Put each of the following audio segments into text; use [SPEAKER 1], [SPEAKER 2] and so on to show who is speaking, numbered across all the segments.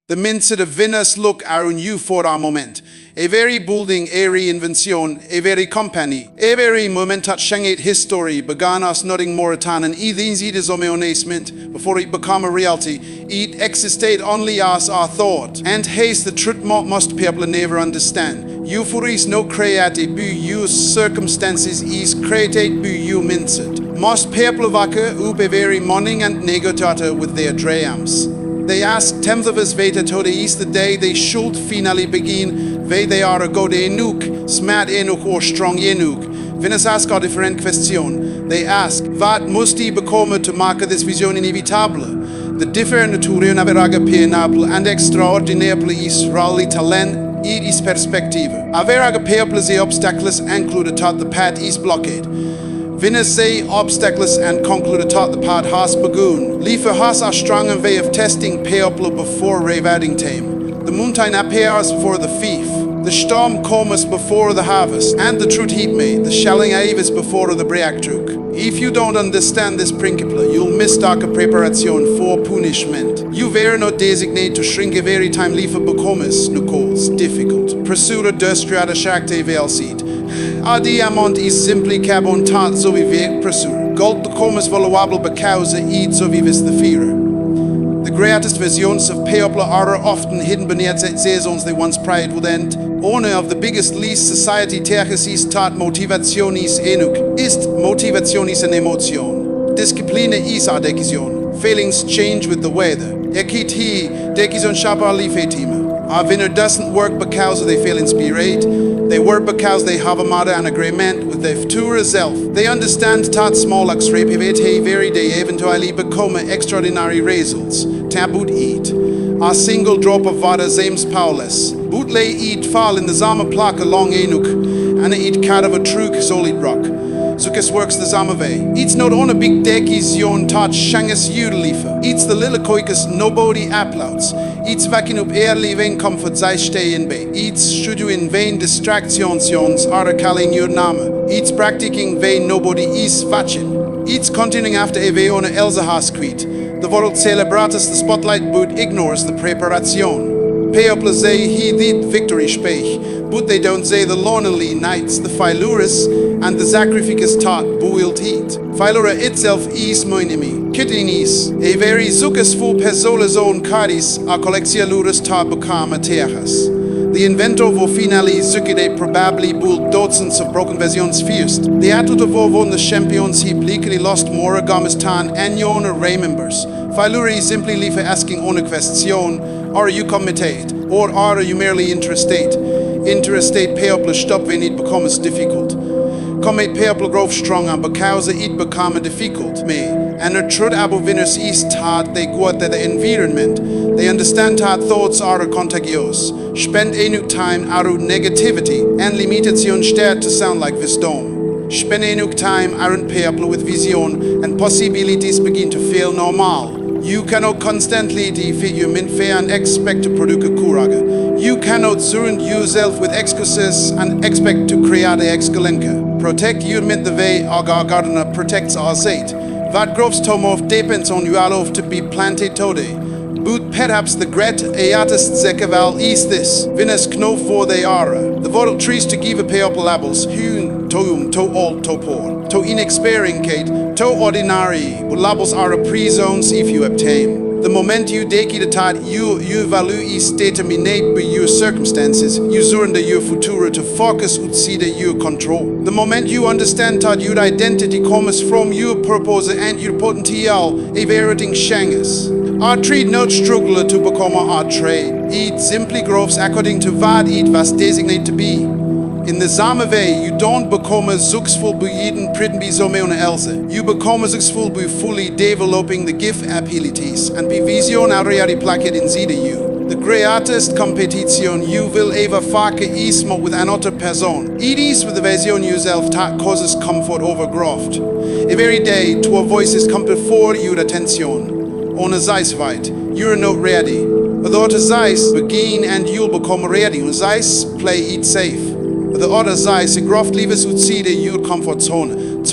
[SPEAKER 1] De minste winners look are new for a moment. A very building, a reinvention, a very company, a very moment that changet history began us nothing more than an easy disomionasement before it become a reality. It existed only as our thought, and haste the truth most people never understand. Euphoria is no created by you circumstances is created by you mindset. Most people wakker up every morning and negotiate with their dreams. They ask themselves weten to the is the day they should finally begin, where they are good enough, smart enough or strong enough. Wenn es ask a different question, they ask, wat muss die bekommen to make this vision inevitable? The different naturen averaga penable and extraordinarily Israeli talent, it is perspective. Averaga people the obstacles included that the path is blocked. Wanneer zij obstacles and concluded that the path has begun. Liever has a strong way of testing people before rewarding them. The mountain appears before the thief. The storm comes before the harvest. And the truth hit me, the shelling is before the breakthrough. If you don't understand this principle, you'll mistake a preparation for punishment. You were not designated to shrink every time liever becomes no calls difficult. Pursue the dust rather chahte wel ziet. A diamant is simply carbon tat so wie we pursue. Gold becomes valuable because it so wie is the fear. The greatest visions of people are often hidden beneath seasons they once prayed would end. Owner of the biggest least society teches ist tat motivationis enuk. Ist motivationis an emotion. Discipline is a decision. Feelings change with the weather. Ekit hi decision shapa lifetima. A winner doesn't work because they feel inspired. They work because they have a matter and agreement with their future self. They understand that small extrapivate very day eventually become extraordinary results. Tabut eat. A single drop of water seems powerless. But lay eat fall in the zame plak along enuk. And eat cut of a true solid rock. Zukes works the zame way. It's not on a big dekis yon touch shanges liefer. It's the little koikes nobody applauds. It's waking up early when comfort zij stay in bed. It's should you in vain distractions are calling your name. It's practicing vain nobody is watching. It's continuing after a way on a Elsa has quit. The world celebrates the spotlight but ignores the preparation. People say he did victory speech, but they don't say the lonely nights, the failures, and the sacrifice taught boiled heat. Failure itself is my enemy. Kitting is a very successful person's own cardis, a collectialures taught become a tejas. The inventor of finally succeeded probably built dozens of broken versions first. The attitude of won the champions he bleakly lost more gamistan and yon remembers. Failure is simply leave asking on a question, are you committed or are you merely interested? Interested people stop when it becomes difficult. Commit people grow stronger because it becomes difficult. And the truth about winners is that they go to the environment. They understand that thoughts are contagious. Spend enough time out of negativity and limitation start to sound like wisdom. Spend enough time around people with vision and possibilities begin to feel normal. You cannot constantly defeat your fair and expect to produce a kuraga. You cannot surround yourself with excuses and expect to create a excalenka. Protect your the way Agar gardener protects our seed. What grows tomorrow depends on you all to be planted today. But perhaps the great artist zekeval is this. Winners know for they are. The world trees to give a people labels. Hun, to old, to poor, to inexperienced, to ordinary. But labels are a pre-zones if you obtain. The moment you take it at you value is determined by your circumstances. You surrender your future to focus and see that you control. The moment you understand that your identity comes from your purpose and your potential, everything changes. Our trade not struggle to become our trade. It simply grows according to what it was designated to be. In the same way, you don't become a successful by jeden pritten by so many else. You become a successful by fully developing the gift abilities and by vision already placed inside you. The greatest competition you will ever face is not with another person. It is with the vision yourself that causes comfort over growth. Every day, two voices come before your attention. On a Zeiss fight, you're not ready. Without a Zeiss, begin and you'll become ready. On Zeiss, play it safe. With the other Zeiss, a graft leaves would see the your comfort zone.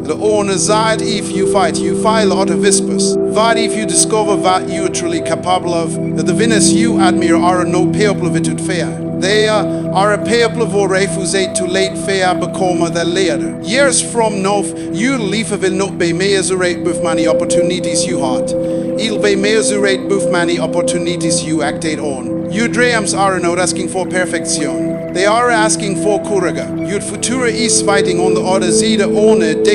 [SPEAKER 1] The owner zaad if you fight, you file out of vispers. Vad if you discover what you are truly capable of, that the winners you admire are no people vitut fair. They are a people voor refusate to late fair bekomen the later. Years from now, you leven will not be measured with many opportunities you had. It'll be measured with many opportunities you acted on. Your dreams are not asking for perfection. They are asking for courage. Your future is fighting on the other side ohne de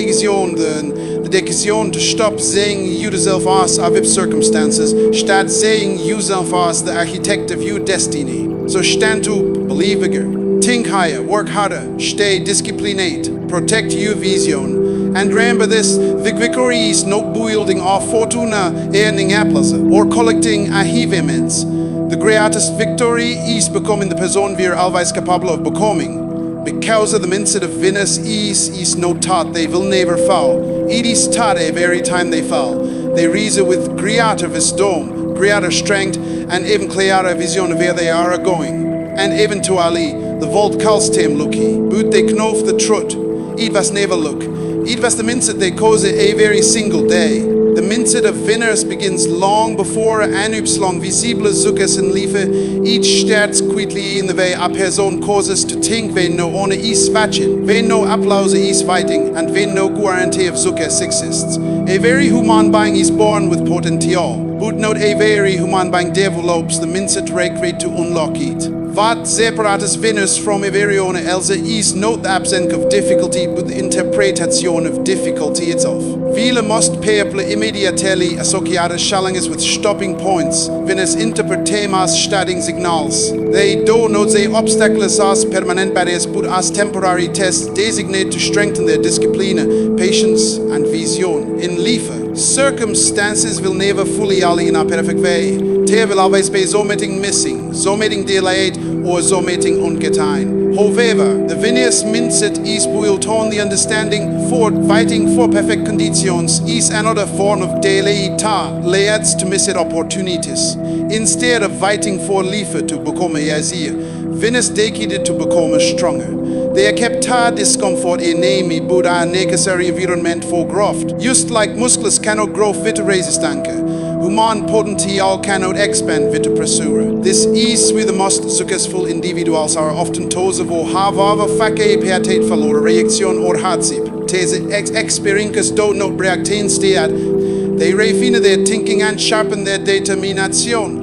[SPEAKER 1] decision to stop saying yourself as of circumstances, statt saying yourself as the architect of your destiny. So stand up, believe again, think higher, work harder, stay disciplined, protect your vision. And remember this, the victory is not building of fortuna earning applause or collecting achievements. The greatest victory is becoming the person we are always capable of becoming. Because of the mindset of winners is no thought they will never fall. It is taught every time they fall. They reason with greater wisdom, greater strength, and even clearer vision of where they are going. And eventually, the world calls them lucky, but they know the truth. It was never luck. It was the mindset they cause a very single day. The mindset of winners begins long before aanuipslang visible zoekers in leven. Each starts quickly in the way a person causes to think when no honor is watching, when no applause is fighting, and when no guarantee of zoekers exists. A very human being is born with potential, but not a very human being develops the mindset rate to unlock it. What separates winners from a very own else is not the absence of difficulty, but the interpretation of difficulty itself. Viele must people immediately associate challenges with stopping points. Winners interpret as starting signals. They do not see obstacles as permanent barriers, but as temporary tests designated to strengthen their discipline, patience, and vision. In life, circumstances will never fully align in a perfect way. There will always be something missing, something delayed, or something ungetan. However, the winner's mindset is built on the understanding for fighting for perfect conditions is another form of delayed leads to missed opportunities. Instead of fighting for life to become a easier, winners dedicated to become stronger. They accept discomfort in enemy but a necessary environment for growth. Just like muscles cannot grow with resistance, human potential cannot expand with the pursuer. This is where the most successful individuals are often those who have vakke pietät verloren, reaktion or hardship. These experiences do not react instead. They refine their thinking and sharpen their determination.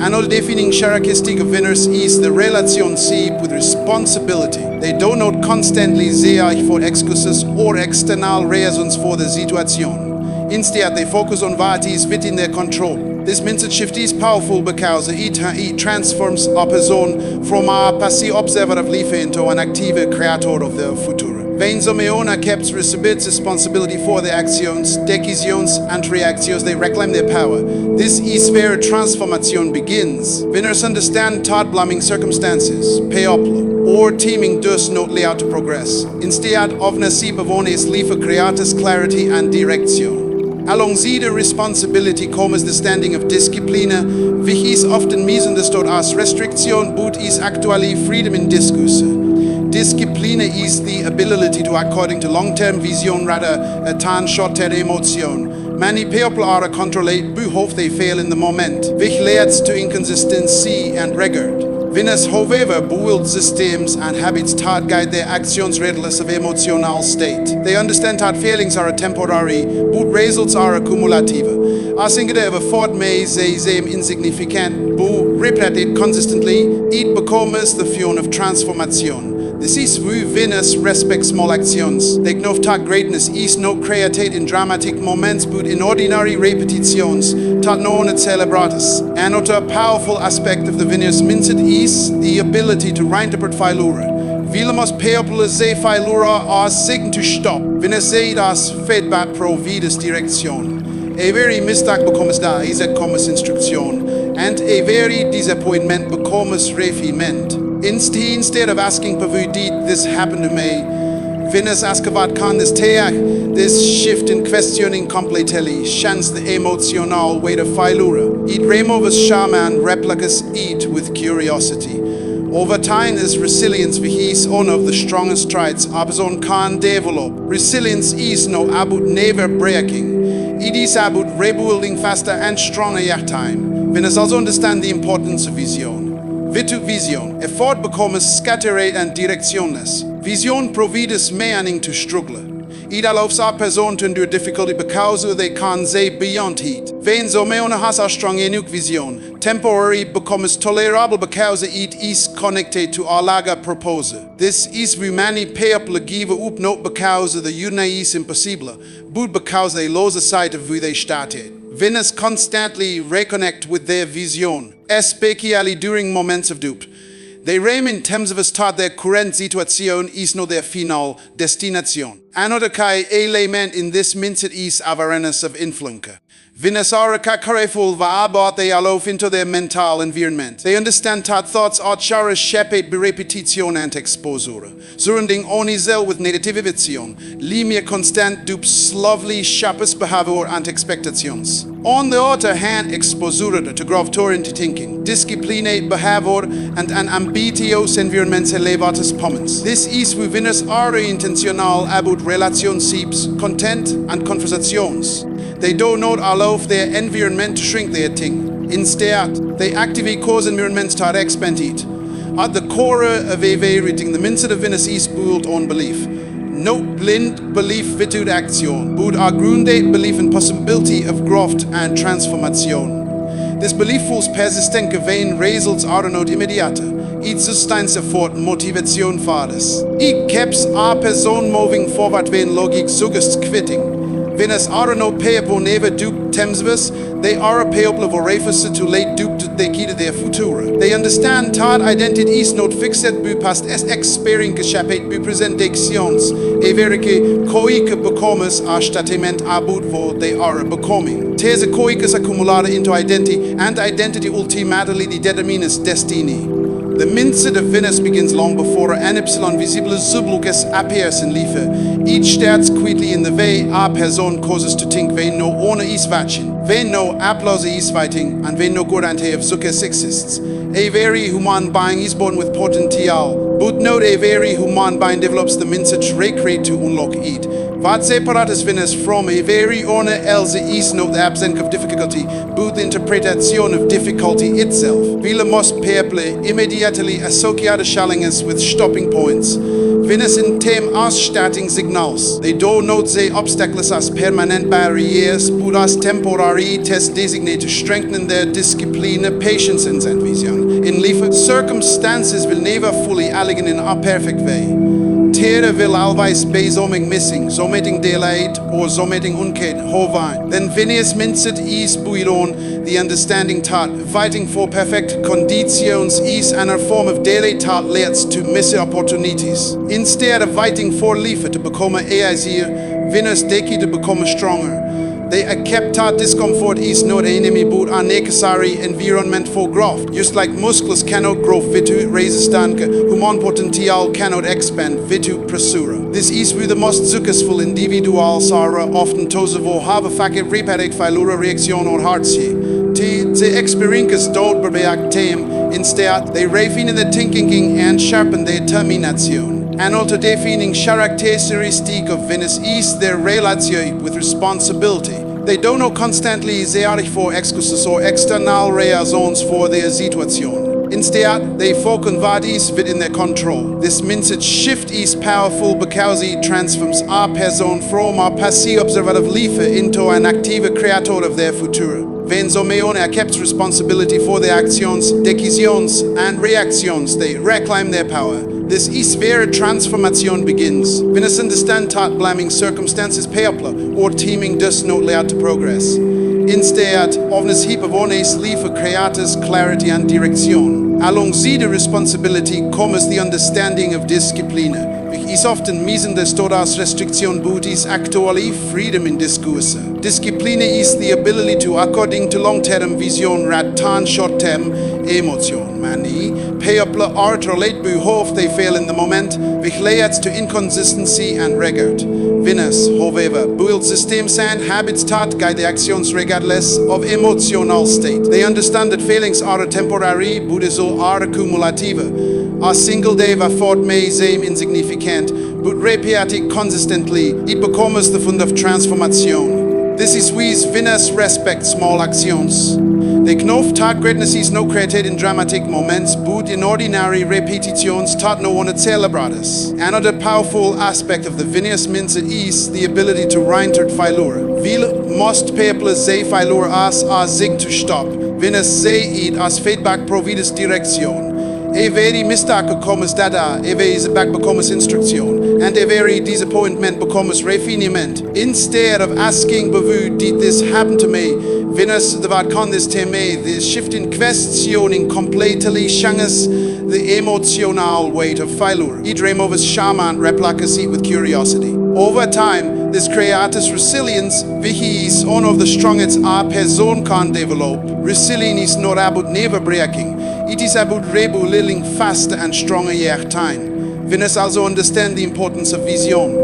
[SPEAKER 1] Another defining characteristic of winners is the relationship with responsibility. They do not constantly search for excuses or external reasons for the situation. Instead, they focus on what is within their control. This mindset shift is powerful because it transforms a person from a passive observer of life into an active creator of the future. When someone accepts responsibility for their actions, decisions, and reactions, they reclaim their power. This is where transformation begins. Winners understand thought blaming circumstances, pay up, or teaming does not lay out to progress. Instead of nasib is life creates clarity and direction. Alongside the responsibility comes the standing of discipline, which is often misunderstood as restriction, but is actually freedom in discourse. Discipline is the ability to according to long-term vision rather than short-term emotion. Many people are controlled because they fail in the moment, which leads to inconsistency and regret. Winners, however, build systems and habits that guide their actions regardless of emotional state. They understand that feelings are temporary, but results are cumulative. As in the effort may seem insignificant, but repeated consistently, it becomes the fuel of transformation. This is why winners respect small actions. They know that greatness is not created in dramatic moments, but in ordinary repetitions that no one celebrates. Another powerful aspect of the winner's mindset is the ability to reinterpret failure. Viele must people se failure as sign to stop. Winners say das feedback pro vides direction. A very mistake becomes da is a commerce instruction, and a very disappointment becomes refinement. Instead of asking, why did this happen to me? Winners ask what can this take? This shift in questioning completely shans the emotional weight of failure. It removes shame and replicates it with curiosity. Over time, this resilience is one of the strongest traits a person can develop. Resilience is no about never breaking. It is about rebuilding faster and stronger each time. Wenn es also understand the importance of vision. Vitu vision, effort bekommen scatterate and directionless. Vision provides meaning to struggle. It allows a person to endure difficulty because they can see beyond it. Wenn so man has a strong enough vision, temporary becomes tolerable because it is connected to a larger purpose. This is why many people give up not because the journey is impossible, but because they lose sight of where they started. Winners constantly reconnect with their vision, especially during moments of doubt. They aim in terms of start their current situation is not their final destination. Another key element in this mindset is awareness of influence. Winners are careful about they allow into their mental environment. They understand that thoughts are shaped by repetition and exposure. Surrounding only self with negativation, limit constant dupes lovely sharpest behavior and expectations. On the other hand, exposure to growth-oriented thinking, disciplined behavior, and an ambitious environment elevates performance. This is why winners are intentional about relationships, content, and conversations. They do not allow their environment to shrink their thing. Instead, they actively cause environments to expand it. At the core of everything, the mindset of winners is built on belief. No blind belief without action, but a grounded belief in possibility of growth and transformation. This belief was persistent gewesen, results are not immediate. It sustains effort, motivation for this. It keeps a person moving forward when logic suggests quitting. When es are no people never do temsbus, they are a people of refuse to lay dupe to the key to their future. They understand that identity is not fixed by past experience geschapet by presentations. Everike koike bekommes a statement about what they are becoming. These koikes accumulate into identity, and identity ultimately determines destiny. The mindset of Venus begins long before an epsilon visible sublocus appears in life. Each starts quickly in the way a person causes to think when no honor is watching, when no applause is fighting, and when no guarantee of success exists. A very human being is born with potential, but not a very human being develops the mindset to recreate to unlock it. What separates Venus from a very honor else is not the absence of difficulty, but the interpretation of difficulty itself. Viele most people immediately associate challenges with stopping points. Venus in them as starting signals. They don't note the obstacles as permanent barriers, but as temporary tests designated to strengthen their discipline, patience, and vision. In life, circumstances will never fully align in a perfect way. Tere will always be something missing, something delayed, or something unked, however. Then Venus mindset is built on the understanding that fighting for perfect conditions is another form of daily that leads to missed opportunities. Instead of fighting for life to become easier, Venus dekho to become stronger. They accept that discomfort is not an enemy but a necessary environment for growth. Just like muscles cannot grow without resistance, human potential cannot expand without pressure. This is why the most successful individuals are often those who have a faculty repetitive failure reaction or hardship. The experiences don't bewerk them. Instead, they refine their thinking and sharpen their determination. Another defining characteristic of Venus is their relationship with responsibility. They don't know constantly search for excuses or external reasons for their situation. Instead, they focus on what is within their control. This mindset shift is powerful because it transforms a person from a passive observer of life into an active creator of their future. When someone accepts responsibility for their actions, decisions, and reactions, they reclaim their power. This is where transformation begins. Venus understands that blaming circumstances people or teaming does not lead to progress. Instead, of this heap of honest life creates clarity and direction. Alongside the responsibility comes the understanding of discipline. Which is often misunderstood as restriction, but is actually freedom in discourse. Discipline is the ability to, according to long-term vision rather than short-term, emotion. Mani, people are relate behof they fail in the moment, which leads to inconsistency and regret. Venus, however, build system and habits tat guide the actions regardless of emotional state. They understand that feelings are temporary, Buddhism are cumulative. A single day va fort may seem insignificant, but repeated consistently, it becomes the fund of transformation. This is why Venus respects small actions. The Knopf tat greatness is not created in dramatic moments, but in ordinary repetitions tat no one celebrates. Another powerful aspect of the Venus mindset is the ability to reinter failure. Will most people say failure as sig to stop. Venus say it as feedback provides direction. Every mistake becomes data, every setback becomes instruction, and every disappointment becomes refinement. Instead of asking, Bavu, did this happen to me? Venus, the vad kan this till me? The shift in questioning completely changes the emotional weight of failure. It removes shaman replicacy with curiosity. Over time, this creates resilience, which is one of the strongest a person can develop. Resilience is not about never breaking. It is about rebuilding faster and stronger each time. Venus also understands the importance of vision.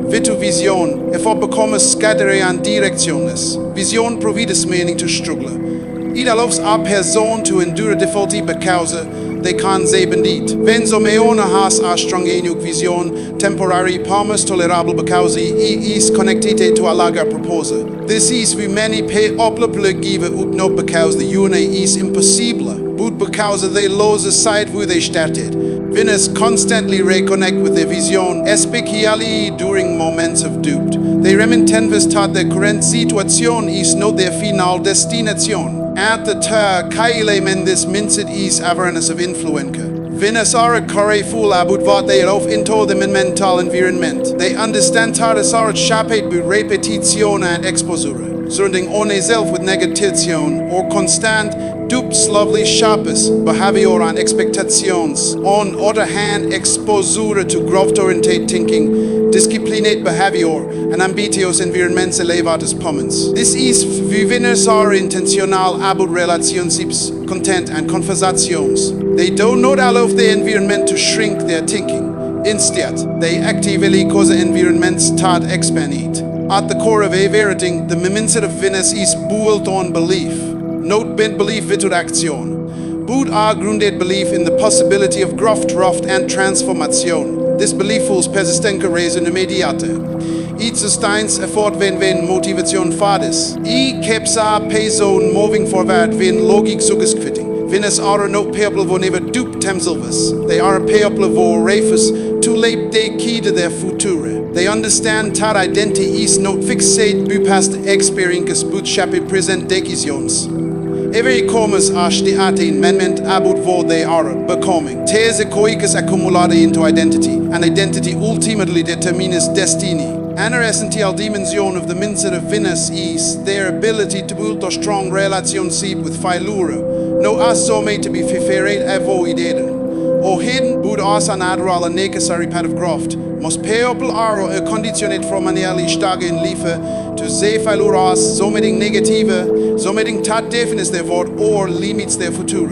[SPEAKER 1] Vitu vision, if bekommen scattering and directionless. Vision provides meaning to struggle. It allows a person to endure difficulty because they can sehen dit. Wenn so meone has a strong genug vision, temporary palmas tolerable because it is connected to a larger proposal. This is why many people give up not because the union is impossible, but because they lose sight where they started. Venus constantly reconnect with their vision, especially during moments of doubt. They remain convinced that the current situation is not their final destination. At the time, Kaile this mindset is awareness of influence. Venus are careful about what they love into the mental environment. They understand how the sort shaped by repetition and exposure. Surrounding only self with negation or constant dupes lovely sharpest behavior and expectations. On other hand, exposure to growth-oriented thinking, disciplined behavior, and ambitious environments elevates performance. This is wie Venus are intentional about relationships, content, and conversations. They do not allow the environment to shrink their thinking. Instead, they actively cause the environment start expanding. At the core of everything, the mindset of Venus is built on belief. Not belief without action. But a grounded belief in the possibility of growth, and transformation. This belief is persistent reason immediate. It sustains effort when motivation fades. It keeps a person moving forward when logic suggesting. Venus are not people who never dupe themselves. They are people who refuse to let the key to their future. They understand that identity is not fixated by past experiences but shaped present decisions. Every commerce steht in moment about what they are becoming. These coicas accumulate into identity, and identity ultimately determines destiny. Another essential dimension of the mindset of Venus is their ability to build a strong relationship with failure. No as so made to be preferred avoided. Or hidden, but also natural and necessary part of growth. Most people are conditioned from an early stage in life to see failure as something negative, something that defines their worth or limits their future.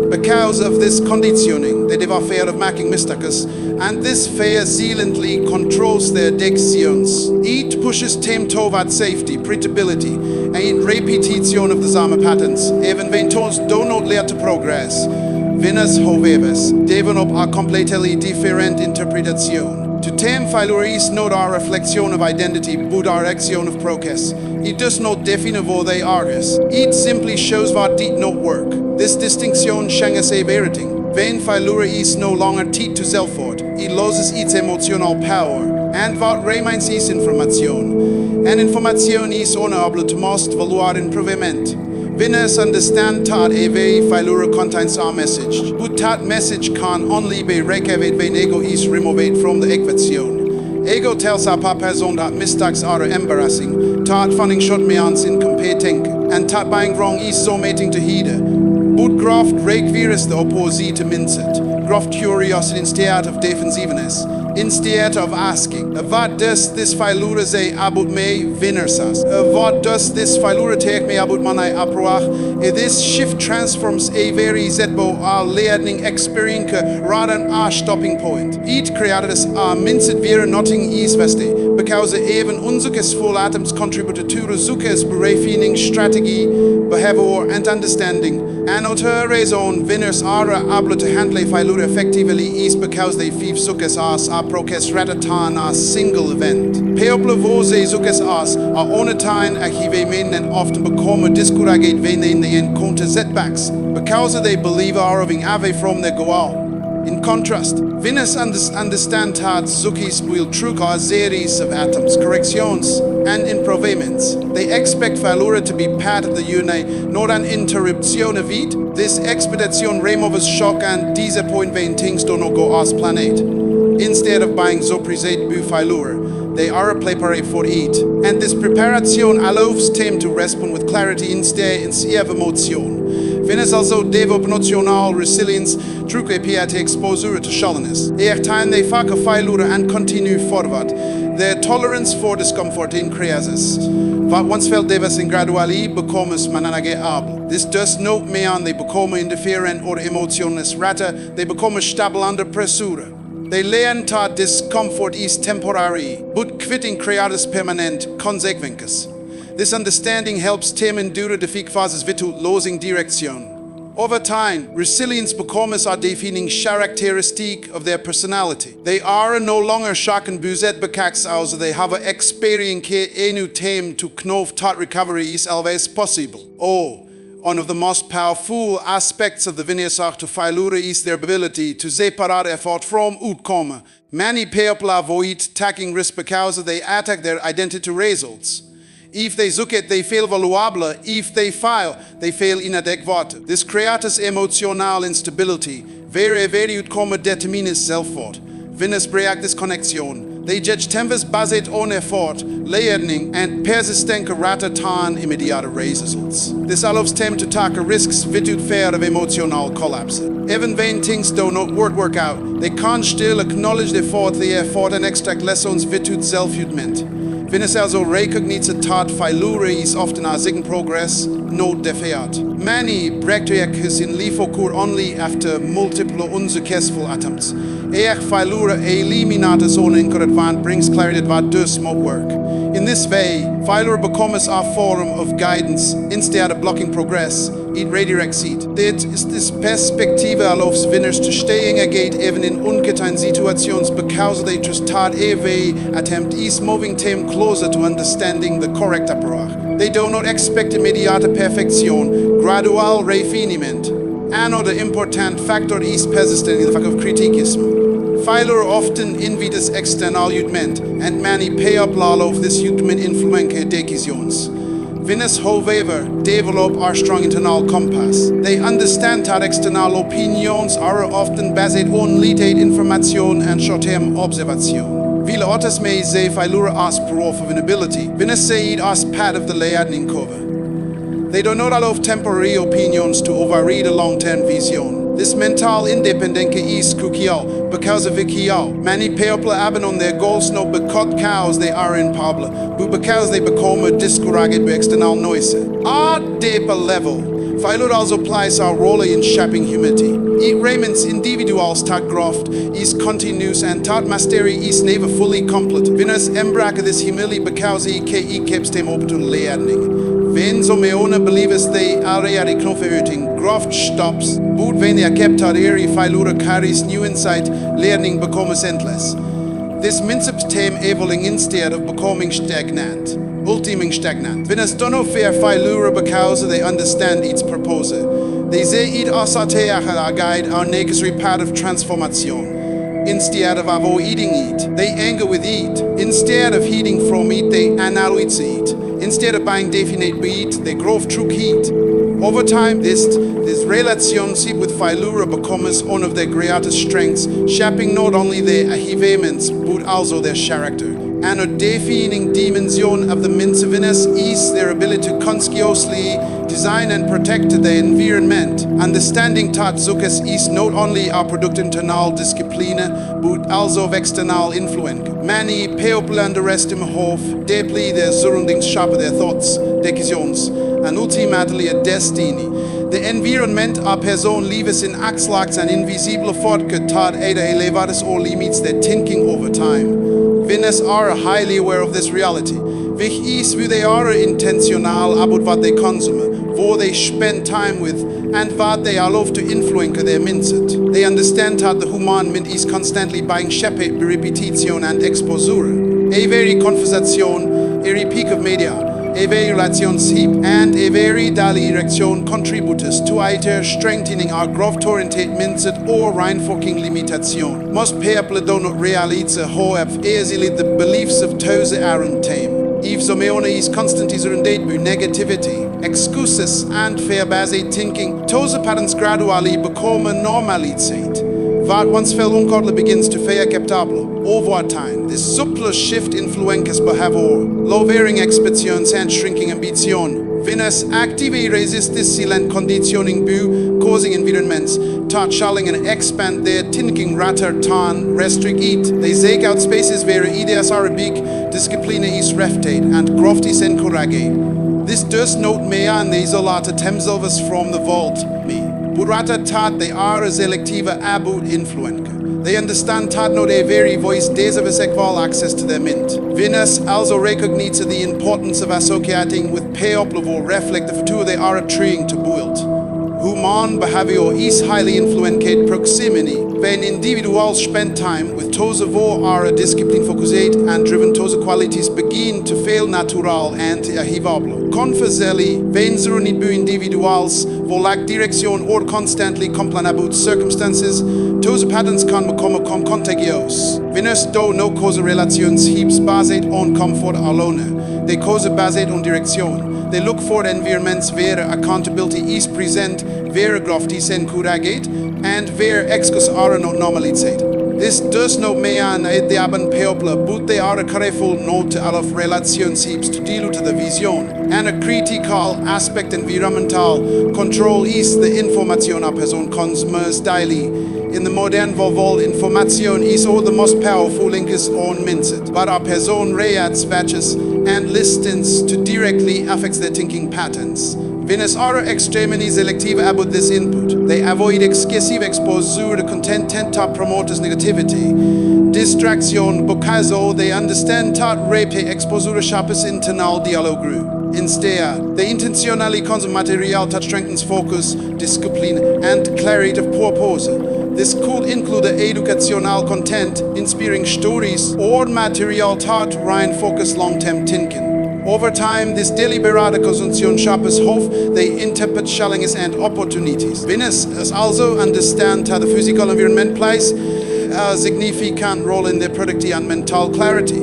[SPEAKER 1] Because of this conditioning, they have a fear of making mistakes, and this fear silently controls their decisions. It pushes them toward safety, predictability, and repetition of the same patterns, even when tools do not lead to progress. Venus, however, develop a completely different interpretation. To them, failure is not a reflection of identity, but a action of progress. It does not define what they are. It simply shows what did not work. This distinction changes everything. When failure is no longer tied to self-worth, it loses its emotional power. And what remains is information. And information is honorable to most value improvement. Venus understand that every failure contains a message, but that message can only be recovered when ego is removed from the equation. Ego tells a person that mistakes are embarrassing, that finding shortcomings in competing, and that being wrong is so mating to heed. But growth requires the opposite mindset. Growth curiosity instead of defensiveness. Instead of asking, wat does this failure say about me winnersas? What does this failure take me about my approach? This shift transforms a very zetbo learning experience rather than a stopping point. It creates a mindset wir nothing is veste, because even unsuccessful items contribute to the Zuckes refining strategy, behavior and understanding. Another reason winners are able to handle a failure effectively is because they feel Zuckes as a process rather than a single event. People wo sie Zuckes as are ohne time archive and often become discouraged when they encounter setbacks because they believe are moving away from their goal. In contrast, winners understand that Zuckis will through a series of atoms, corrections, and improvements. They expect failure to be part of the journey, not an interruption of it. This expedition removes shock and disappointment when things do not go as planned. Instead of being surprised by failure, they are prepared for it. And this preparation allows them to respond with clarity instead of emotion. Winners also develop emotional resilience through exposure to challenges. Time they fuck a failure and continue forward. Their tolerance for discomfort increases. What once felt devastating gradually becomes manageable. This does not mean they become indifferent or emotionless. Rather, they become stable under pressure. They learn that discomfort is temporary, but quitting creates permanent consequences. This understanding helps them endure the phases without losing direction. Over time, resilience becomes a defining characteristic of their personality. They are no longer shocked and buzet bekaks as they have experienced a new time to know that recovery is always possible. One of the most powerful aspects of the Vinayasach to failure is their ability to separate effort from outcome. Many people avoid taking risks because they attack their identity results. If they suck it, they fail valuable. If they fail, they fail inadequate. This creates emotional instability, where very outcome determines self-worth. Winners break this connection. They judge tempers based on effort, learning, and persistent rather than immediate results. This allows them to take risks without fear of emotional collapse. Even when things do not work out, they can still acknowledge the effort and extract lessons without self-judgment. Winners also recognize that failure is often a sign of progress, not defeat. Many breakthroughs in life occur only after multiple unsuccessful attempts. Failure eliminates on incorrect brings clarity what does not work. In this way, failure becomes a form of guidance. Instead of blocking progress, it redirects it. This perspective allows winners to stay engaged even in uncertain situations because they trust that every attempt is moving them closer to understanding the correct approach. They do not expect immediate perfection, gradual refinement. Another important factor is persistence in the fact of criticism. Failure often invites external judgment, and many pay up of this judgment influence decisions. Winners, however, develop a strong internal compass. They understand that external opinions are often based on limited information and short-term observation. Viele others may say failure as proof of inability. Winners say it as part of the learning curve. They do not allow temporary opinions to override a long-term vision. This mental independence is crucial because of it. Many people abandon their goals not because they are in public, but because they become discouraged by external noise. At deeper level, failure also plays a role in shaping humanity. It remains individuals that growth is continuous and that mastery is never fully complete. Winners embrace this humility because it keeps them open to learning. When some believers they are already confident, growth stops, but when they accept that every failure carries new insight, learning becomes endless. This means them evolving instead of becoming stagnant. Ultimate stagnant. Winners do not fear failure because they understand its purpose. They see it as a guide or necessary part of transformation. Instead of avoiding it, they anger with it. Instead of hiding from it, they analyze it. Instead of being definite by it, they grow through it. Over time, this relationship with failure becomes one of their greatest strengths, shaping not only their achievements but also their character. And a defining dimension of the mindset winners is their ability to consciously design and protect the environment. Understanding tat zukes is not only our product internal discipline, but also of external influence. Many people underestimate how deeply their surroundings shape their thoughts, decisions, and ultimately a destiny. The environment our person lives in axlax and invisible fortke tat ada elevadas or limits their thinking over time. Winners are highly aware of this reality. Which is wie they are intentional about what they consume, who they spend time with, and what they allow to influence their mindset. They understand that the human mind is constantly being shaped by repetition and exposure. A very conversation, a repeat of media, a very relationships, and a very daily direction contributes to either strengthening our growth-oriented mindset or reinforcing limitation. Most people do not realize how easily the beliefs of those aren't tame. If Zomeone is constantly surrounded by negativity, excuses, and fear-based thinking, those patterns gradually become normalized. What once felt ungodly begins to feel acceptable. Over time, this subtle shift influences behavior, lowering expectations and shrinking ambition. Winners actively resist this silent conditioning view, causing environments to challenge and expand their thinking rather than restrict it. They seek out spaces where ideas are big, discipline is reflected, and growth is encouraged. This does not mean they isolate themselves from the world, but rather that they are selective about influence. They understand that not a very voice deserves equal access to their mind. Winners also recognize the importance of associating with people who reflect the future they are trying to build. Human behavior is highly influenced proximity. When individuals spend time with those who are discipline focused and driven, those qualities begin to feel natural and achievable. Conversely, when surrounded by individuals who lack direction or constantly complain about circumstances, those patterns can become contagious. Winners do not cause relationships based on comfort alone. They cause based on direction. They look for environments where accountability is present, where growth is encouraged, and where excuses are not normalized. This does not mean they haben people, but they are careful not to allow relationships to dilute the vision. And a critical aspect environmental control is the information a person consumes daily. In the modern world, information is all the most powerful link is on mindset. But a person reacts, watches, and listens to directly affects their thinking patterns. Winners are extremely selective about this input. They avoid excessive exposure to content that promotes negativity, distraction, because they understand that rape exposure sharpens internal dialogue. Instead, they intentionally consume material that strengthens focus, discipline, and clarity of purpose. This could include educational content, inspiring stories, or material that reinforces long-term thinking. Over time, this deliberate consumption sharpens hope. They interpret challenges and opportunities. Winners also understand that the physical environment plays a significant role in their productivity and mental clarity.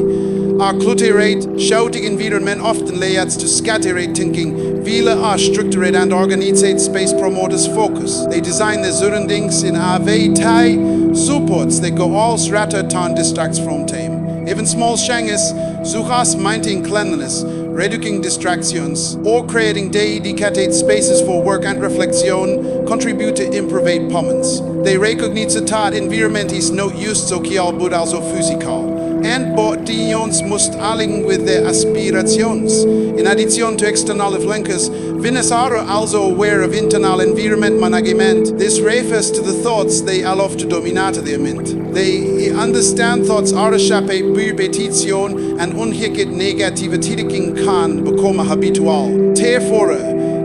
[SPEAKER 1] Our cluttered, shouting environment often leads to scattered thinking. While our structured and organized space promotes focus. They design their surroundings in a way that supports their goals rather than distracts from them. Even small changes, such as maintaining cleanliness, reducing distractions, or creating dedicated spaces for work and reflection, contribute to improved performance. They recognize that environment is not just social but also physical, and bodies must align with their aspirations. In addition to external influences, winners are also aware of internal environment management. This refers to the thoughts they allow to dominate their mind. They understand thoughts are shaped by repetition and unhinged negative thinking can become habitual. Therefore,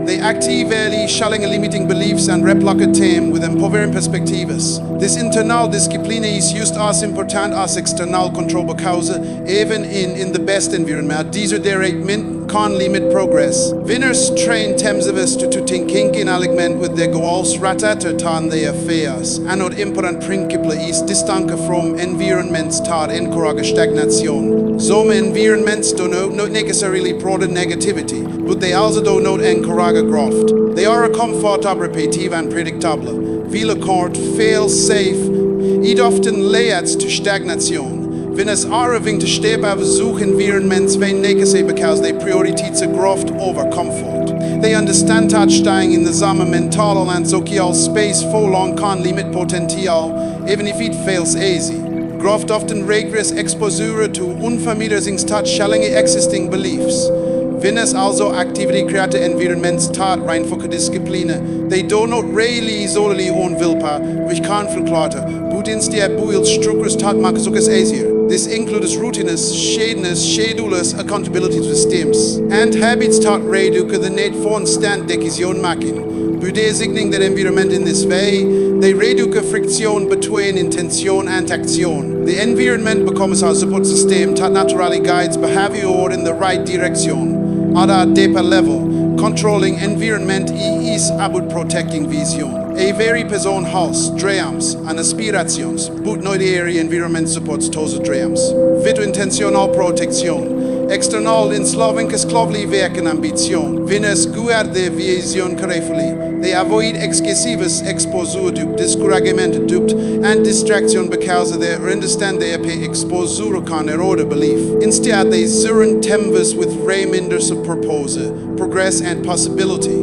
[SPEAKER 1] they actively challenge limiting beliefs and replicate them with empowering perspectives. This internal discipline is just as important as external control because even in the best environment, discernment can limit progress. Winners train themselves to thinking in alignment with their goals rather than their fears. Another important principle is distinct from environments that encourage stagnation. Some environments do not necessarily promote negativity, but they also do not encourage growth. They are comfortable, repetitive, and predictable. While a court feels safe, it often leads to stagnation. Winners are willing to step out of such environments when necessary because they prioritize growth over comfort. They understand touchstaying in the zame mental and social space for long kan limit potential, even if it fails easy. Groft often regress exposure to unvermiddelingstouchstellige existing beliefs. Venus also activity create environments tat rein for discipline. They do not really solely on willpower, which can't verklare, but instead build structures tat make es easier. This includes routines, shadiness, schedules, accountability systems, and habits tat reduce the need for instant decision making. By designating the environment in this way, they reduce friction between intention and action. The environment becomes a support system that naturally guides behavior in the right direction. At a deeper level, controlling environment is about protecting vision. A very person has dreams and aspirations, but no area environment supports those dreams. With intentional protection, external inslovenkes klovli werken ambition. Venus guarde vision carefully. They avoid excessive exposure to discouragement, doubt, and distraction because they understand they pay exposure can erode belief. Instead, they surround themselves with reminders of purpose, progress, and possibility.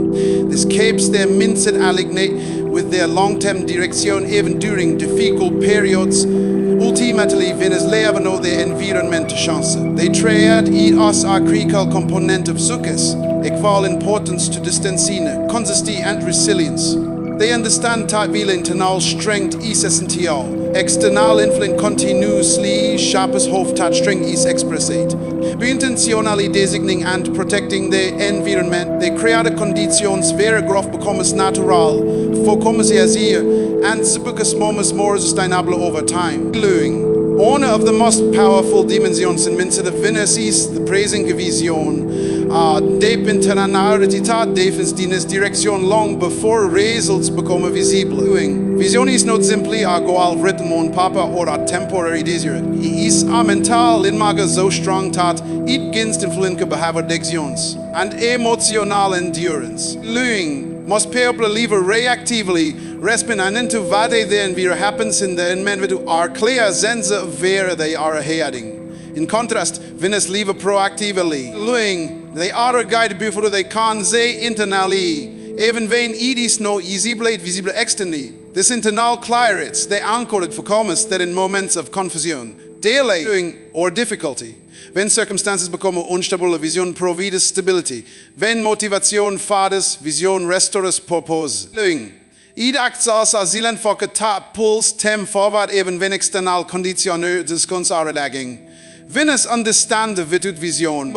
[SPEAKER 1] This keeps their mindset aligned with their long-term direction even during difficult periods. Ultimately, Venus lever know their environment chance. They trade it as a critical component of success, equal importance to distancine, consistency, and resilience. They understand that while internal strength is essential, external influence continuously sharpest hope that strength is expressed. By intentionally designating and protecting the environment, they create conditions where growth becomes natural, voorkomen easier, and becomes more sustainable over time. One of the most powerful dimensions in MindSet of Venus is the praising vision. Deep internationalità defines direction long before results become visible. Vision is not simply a goal written on paper or a temporary desire. It is a mental inmage so strong that it begins to influence behavior decisions and emotional endurance. Must people live reactively, respond into what then happens in the environment with our clear sense of where they are heading. In contrast, Venus live proactively. They are guided before they can say internally, even when it is no easy blade visible externally. This internal clarity, they anchored for commerce that in moments of confusion, delay, or difficulty. When circumstances become unstable, vision provides stability. When motivation fades, vision restores purpose. It acts as a silent focus that pulls them forward even when external conditions are lagging. Venus understands the virtue vision.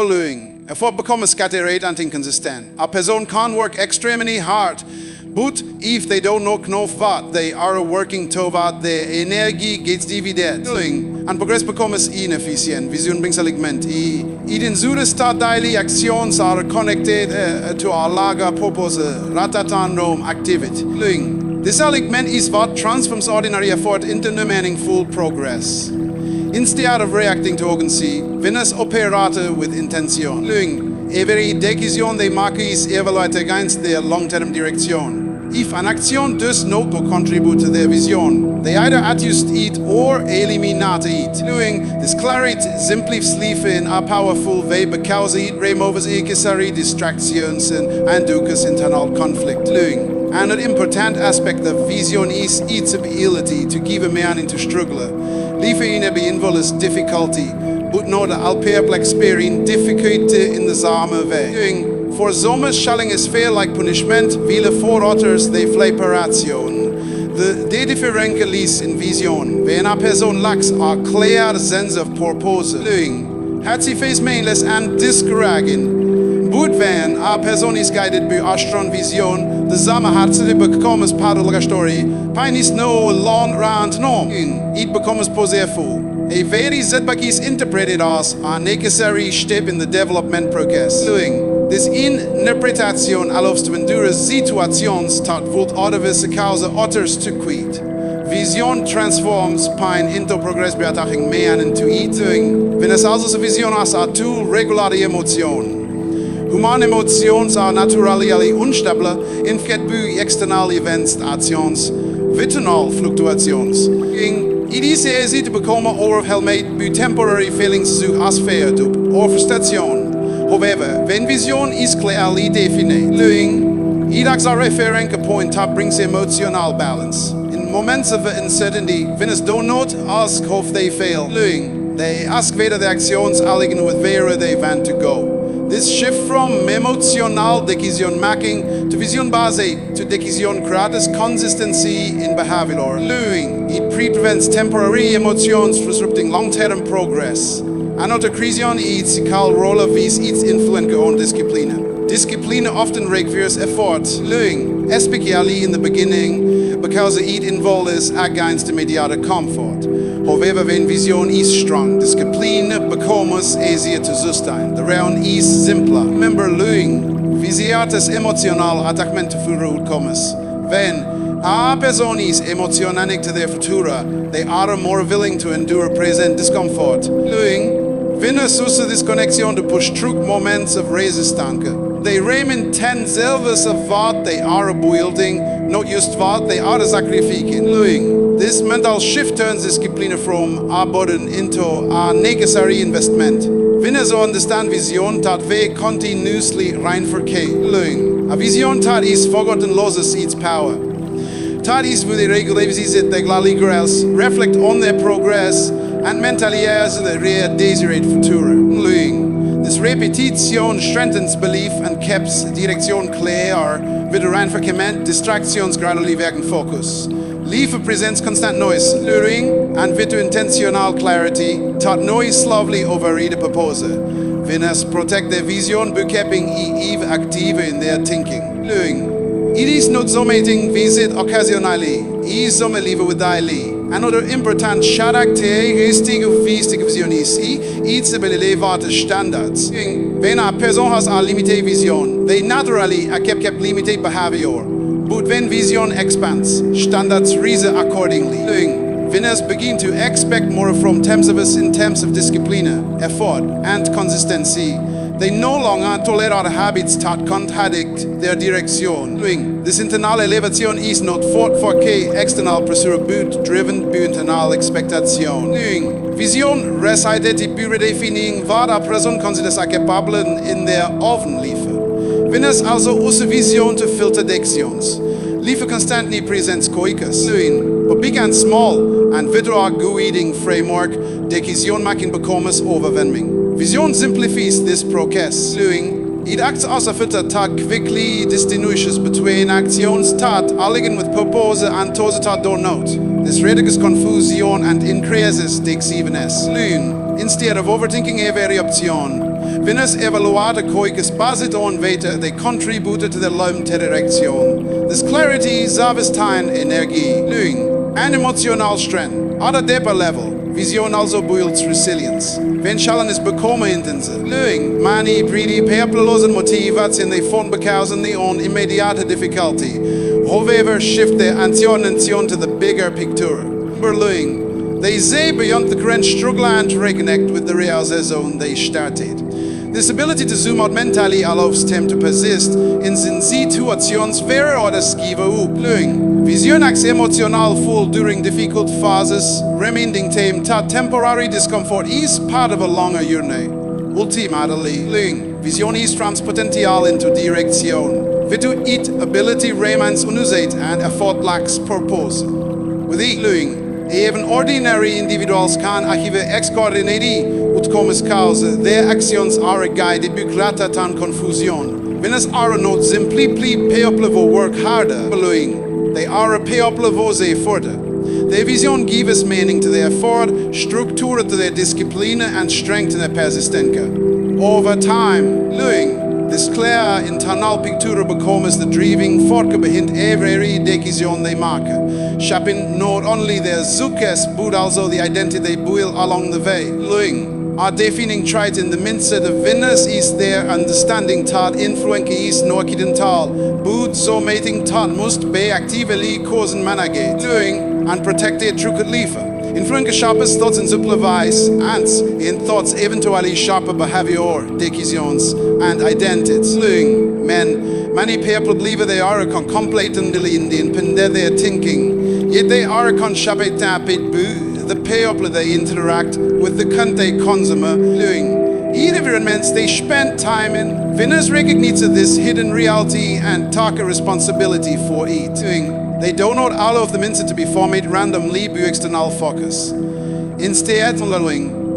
[SPEAKER 1] Effort becomes scattered and inconsistent. A person can work extremely hard, but if they don't know what they are working toward, their energy gets divided. And progress becomes inefficient. Vision brings alignment. It ensures that daily actions are connected to a larger purpose, rather than Rome activity. This alignment is what transforms ordinary effort into meaningful progress. Instead of reacting to urgency, Venus operates with intention. Every decision they make is evaluated against their long-term direction. If an action does not contribute to their vision, they either adjust it or eliminate it. This clarity simply sleeps in a powerful way because it removes unnecessary distractions and reduces internal conflict. Another important aspect of vision is its ability to give a man into struggle. Life involves difficulty, but not alpable experience difficulty in the same way. For some shelling is fair like punishment, while for others they flaperation. The difference lies in vision. When a person lacks a clear sense of purpose, hat sie face meaningless and discouraging. But when a person is guided by a strong vision, the same herzlich becomes part of the story. Pain is no long round norm. It becomes powerful. A very setback is interpreted as a necessary step in the development process. This interpretation allows to endure situations that would otherwise cause others to quit. Vision transforms pain into progress by attaching man into it. When es also a vision as a tool, regular emotion. Human emotions are naturally unstable, influenced by external events, actions, vital fluctuations. It is easy to become overwhelmed by temporary feelings as fear or frustration. However, when vision is clearly defined, luing, idax are referring a point that brings emotional balance. In moments of uncertainty, when ze don't know, ask of they fail, luing. They ask whether the actions liggen with where they want to go. This shift from emotional decision making to vision based to decision creates consistency in behavior. Luing, it prevents temporary emotions disrupting long-term progress. Another Christian is called role of its influence on discipline. Discipline often requires effort, luing, especially in the beginning, because it involves against immediate comfort. However, when vision is strong, discipline becomes easier to sustain. The round is simpler. Remember, luing, visiates emotional attachment to vooruitkomens. When a person is emotionally to their future, they are more willing to endure present discomfort. Luing, winnen tussen this connection to push through moments of resistance. They remain themselves of what they are building, not just what they are sacrificing. Luing. This mental shift turns discipline from a burden into a necessary investment. Winners understand vision that we continuously reinforceren. A vision that is forgotten loses its power. That is with the regular visit the gladly girls reflect on their progress and mentally as the real desired future. This repetition strengthens belief and keeps direction clear, with the reinforcement distractions gradually werken focus. Liefde presents constant noise, luring, and with intentional clarity, that noise slowly override the purpose. Winners protect their vision by keeping eve active in their thinking. Luring. It is not something visit occasionally, it is something live with daily. Another important characteristic of vision is it's the elevate standards. When a person has a limited vision, they naturally keep limited behavior. But when vision expands, standards rise accordingly. Winners begin to expect more from themselves in terms of discipline, effort, and consistency. They no longer tolerate habits that contradict their direction. This internal elevation is not fought for external pressure but driven by internal expectation. Vision resides in pure defining what a person considers capable in their own life. Winners also use vision to filter actions. Life constantly presents choices, but big and small, and with our guiding framework, decision making becomes overwhelming. Vision simplifies this process. It acts as a filter that quickly distinguishes between actions that align with purpose and those that don't know. This reduces confusion and increases decisiveness. Instead of overthinking every option, winners evaluate choices based on whether they contributed to the long-term direction. This clarity saves time, energy, and emotional strength. At a deeper level, vision also builds resilience. When challenges become intense, many pretty purpose and motivation they form because of their own immediate difficulty. However, shift their attention to the bigger picture. They say beyond the current struggle and to reconnect with the realization they started. This ability to zoom out mentally allows them to persist in situations where others give up. Vision acts emotional full during difficult phases, reminding them that temporary discomfort is part of a longer journey. Ultimately, vision is potential into direction. Without it, ability remains unused and effort lacks purpose. With it, even ordinary individuals can achieve extraordinary outcomes because their actions are guided by clarity and confusion. Winners are not simply people who work harder, they are people who they further. Their vision gives meaning to their effort, structure to their discipline, and strength to their persistence. Over time, this clear internal picture becomes the driving force behind every decision they make, shaping not only their success but also the identity they build along the way. A defining trait in the MindSet of winners is their understanding that influence is no accidental, but so mating that must be actively caused managed, and protected through life. Influence sharpest thoughts and supervise, and in thoughts eventually sharper behavior, decisions, and identities. Many people believe they are completely independent in their thinking, yet they are the people they interact with the content consumer. environments they spend time in. Winners recognize this hidden reality and take a responsibility for it. They don't want all of the mindset to be formed randomly by external focus. Instead,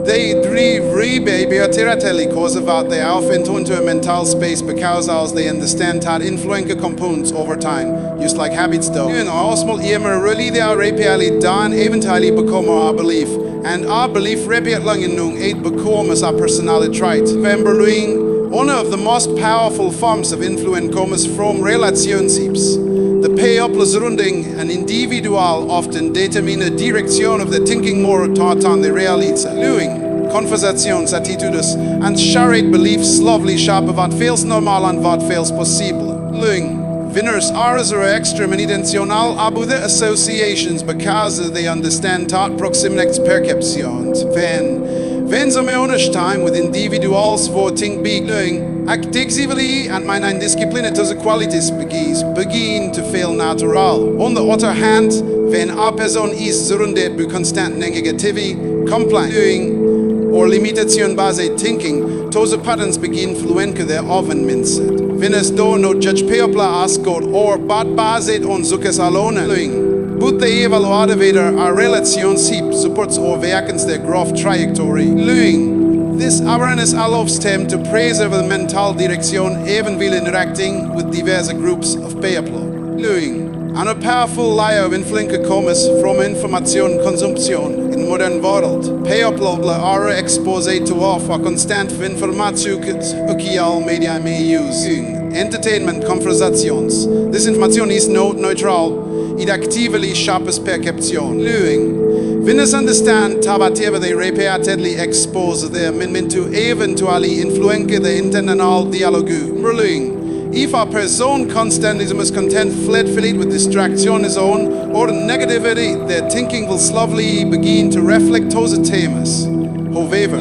[SPEAKER 1] they drive cause about they often into a mental space because as they understand how influence components over time, just like habits do. Small really they are repeatedly done, eventually become our belief. And our belief repeat lang in nung eight becomes our personality trait. One of the most powerful forms of influence comes from relationships. The payoplus runding an individual often determine a direction of the thinking more taught on the reality. Luing, conversations, attitudes, and shared beliefs lovely sharp of what feels normal and what feels possible. Luing, winners are extreme and intentional about the associations because they understand thought proximity perceptions. Wenn so honest time with individuals voting big doing actively and my discipline to the qualities begin to feel natural. On the other hand, when a person is surrounded by constant negativity, complaining, or limitation-based thinking, those patterns begin fluent their oven mindset. Winners don't not judge peopla as good or but based on sukkes alone. But they evaluate whether a relationship supports or weakens their growth trajectory. This awareness allows them to preserve the mental direction even while interacting with diverse groups of people. And a powerful layer of influence comes from information consumption in modern world. People are exposed to offer constant information that media may use. Entertainment conversations. This information is not neutral. It actively sharpens perception. Winners understand how they repeatedly expose their mind to eventually influence the internal dialogue. If a person constantly is content filled with distraction or negativity, their thinking will slowly begin to reflect those themes. However,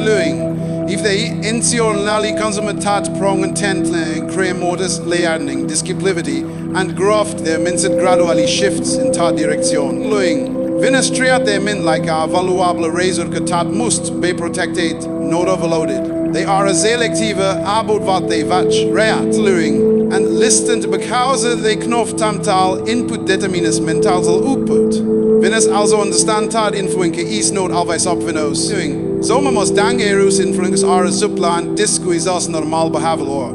[SPEAKER 1] if they intentionally consume thought prong intently, create modus learning, disciplinity, and growth, their mindset gradually shifts in thought direction. Winners treat their mind like a valuable razor that must be protected, not overloaded. They are selective about what they watch, react, and listen to because they knowt tamtal input determines mental output. Winners also understand that influence is not always obvious. So man muss dangerous influence are supplant discuss as normal behavior.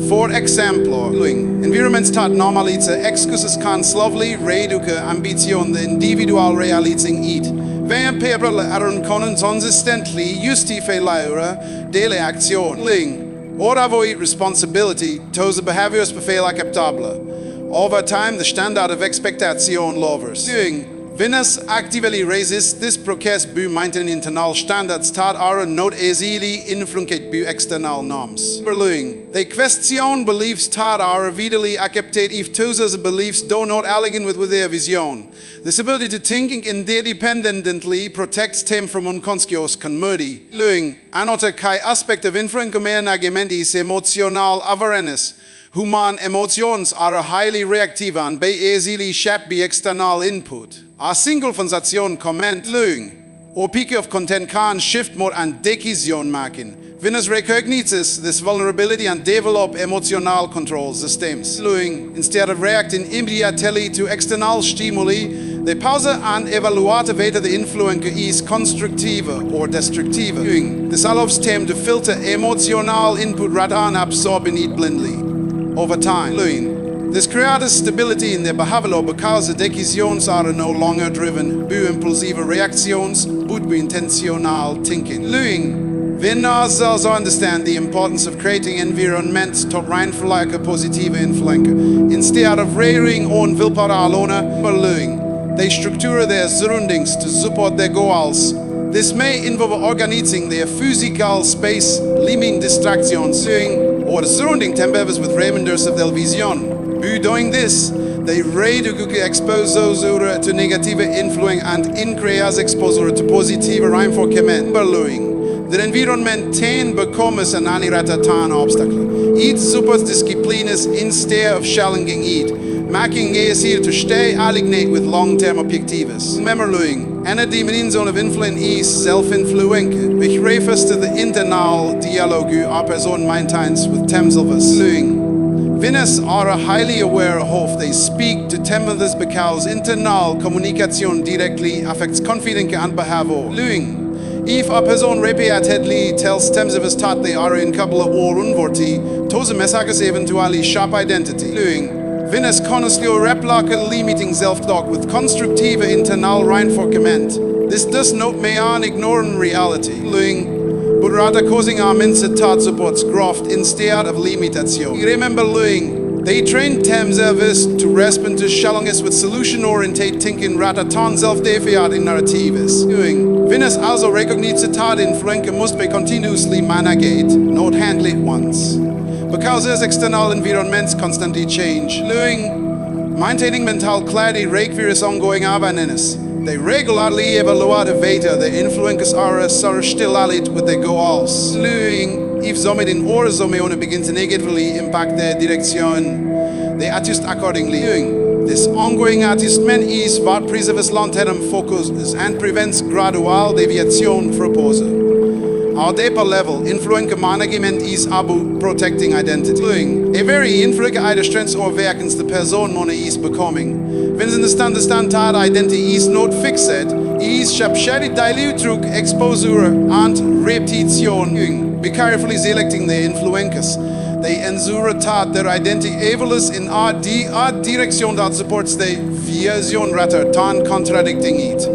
[SPEAKER 1] For example, environments that normally excuses can slowly reduce ambition the individual realizing it. When people are consistently justify daily action, or avoid responsibility, those behaviors befehl acceptable. Over time, the standard of expectation lowers. Winners actively resist this process by maintaining internal standards that are not easily influenced by external norms. They question beliefs that are readily accepted if those beliefs do not align with their vision. This ability to think independently protects them from unconscious comedy. Another key aspect of influence is emotional awareness. Human emotions are highly reactive and be easily shaped by external input. A single sensation comment or peak of content can shift more and decision making. Winners recognize this vulnerability and develop emotional control systems. Instead of reacting immediately to external stimuli, they pause and evaluate whether the influence is constructive or destructive. This allows them to filter emotional input rather than absorbing it blindly. Over time, this creates stability in their behavior because the decisions are no longer driven by impulsive reactions but by intentional thinking. Winners also understand the importance of creating environments to reinforce a positive influence. Instead of relying on willpower alone, they structure their surroundings to support their goals. This may involve organizing their physical space, limiting distractions, or surrounding themselves with reminders of their vision. By doing this, they reduce exposure to negative influence and increase exposure to positive reinforcement. The environment then becomes an anirata obstacle. It supports discipline instead of challenging it, making geesir to stay alignate with long-term objectives. Remember luing, en die menin zone of influence is self-influenke, which refers to the internal dialogue our person maintains with themselves. Luing. Winners are highly aware of they speak to themselves because internal communication directly affects confidence and behavior. Luing. If a person repeatedly tells themselves that they are incapable or unworthy, those messages eventually shape identity. Luing. Winners constantly replicate limiting self-talk with constructive internal reinforcement. This does not mean ignoring reality. Luing. But rather causing our mindset thought supports growth instead of limitation. Remember luing. They train themselves to respond to challenges with solution-oriented thinking rather than self-defiant narratives. Winners also recognize that influence must be continuously managed, not handled once. Because as external environments constantly change, maintaining mental clarity requires ongoing awareness. They regularly evaluate whether the influences are still aligned with their goals. If something in or something begins to negatively impact their direction, they adjust accordingly. This ongoing adjustment is what preserves long-term focus and prevents gradual deviation from purpose. Our deeper level, influence management is about protecting identity. A very influence strengths or weakens the person one is becoming. When they understand that identity is not fixed, it is shaped daily through exposure and repetition. Be carefully selecting the influences. They ensure that their identity evolves in a direction that supports the vision rather than contradicting it.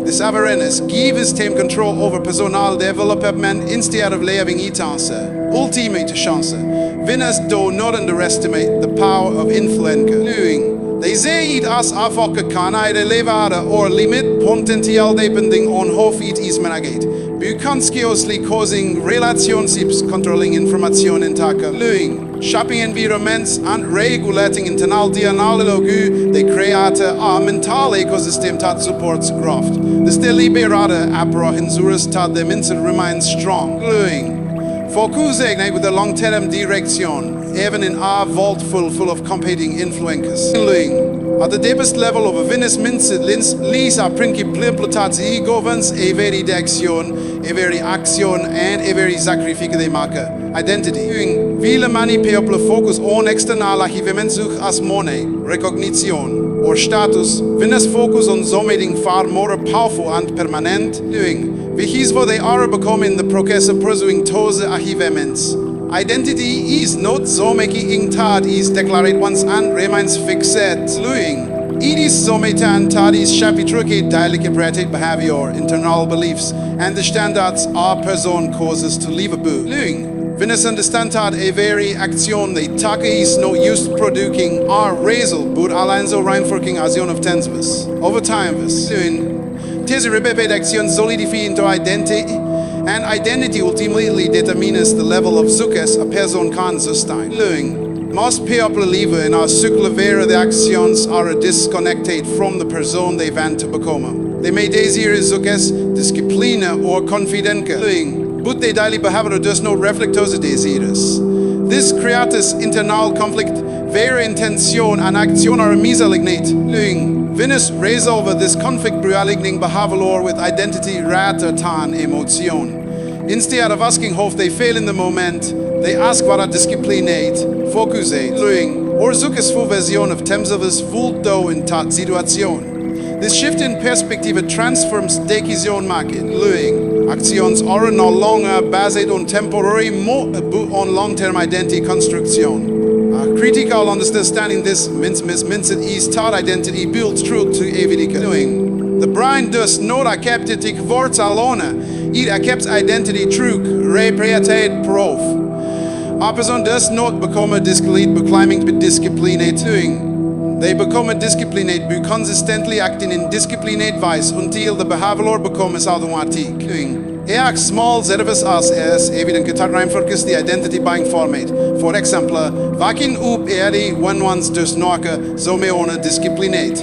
[SPEAKER 1] This awareness gives them control over personal development instead of leaving it as ultimate chance. Winners do not underestimate the power of influence. They see it as afvalken kan eleveren or limit potential depending on how it is managed. Bukanskiously causing relationships, controlling information in taka, shopping environments and regulating internal dialogue, they create a mental ecosystem that supports growth. The steady berada apro ensures that the mindset remains strong. Focusing with a long-term direction, even in a world full of competing influences. At the deepest level of a winner's mindset, lies a principle that governs a very action, a very action, and a very sacrifice they make. Identity. Viele many people focus on external achievements as money, recognition, or status. Winners focus on something far more powerful and permanent. Which is what they are becoming the process of pursuing those achievements. Identity is not something that is declared once and remains fixed. It is something that is shaped through daily operated behavior, internal beliefs, and the standards our person causes to live by. Winners understand that a very action they take is not used producing our result, but aligns or reinforcing action of tenses. Over time, These repeated actions solidify into identity, and identity ultimately determines the level of success a person can sustain. Most people live in a cycle where the actions are disconnected from the person they want to become. They may desire success, discipline, or confidence, but their daily behavior does not reflect those desires. This creates internal conflict where intention and action are misaligned. Winners resolve this conflict by aligning behavior with identity rather than emotion. Instead of asking how they fail in the moment, they ask what are disciplined, focused, or successful version of themselves full though in that situation. This shift in perspective transforms decision making. Actions are no longer based on temporary, but on long-term identity construction. Critical understanding this mindset is that identity built through to evidence. The brain does not accept words alone, it accepts identity through repeated proof. A person does not become a disciplined by claiming to be disciplined. They become a disciplined by consistently acting in disciplined ways until the behavior becomes automatic. Small service as evident that reinforces the identity buying format. For example, waking up early when one does not so me on a disciplined.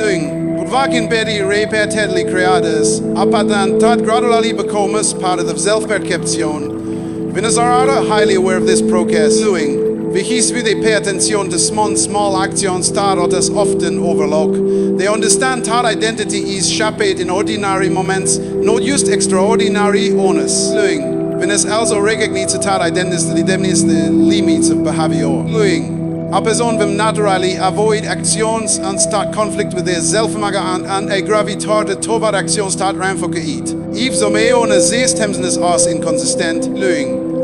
[SPEAKER 1] But waking very repeatedly creates a pattern that gradually becomes part of self-perception. Winners are highly aware of this process. Wichtig they pay attention to small actions that others often overlook. They understand that identity is shaped in ordinary moments, not just extraordinary honors. When es also recognize that identity is the limits of behavior. A person will naturally avoid actions and start conflict with their self-maga and a gravitate toward actions that ramfoke eat. If so may on a zestemsness as inconsistent,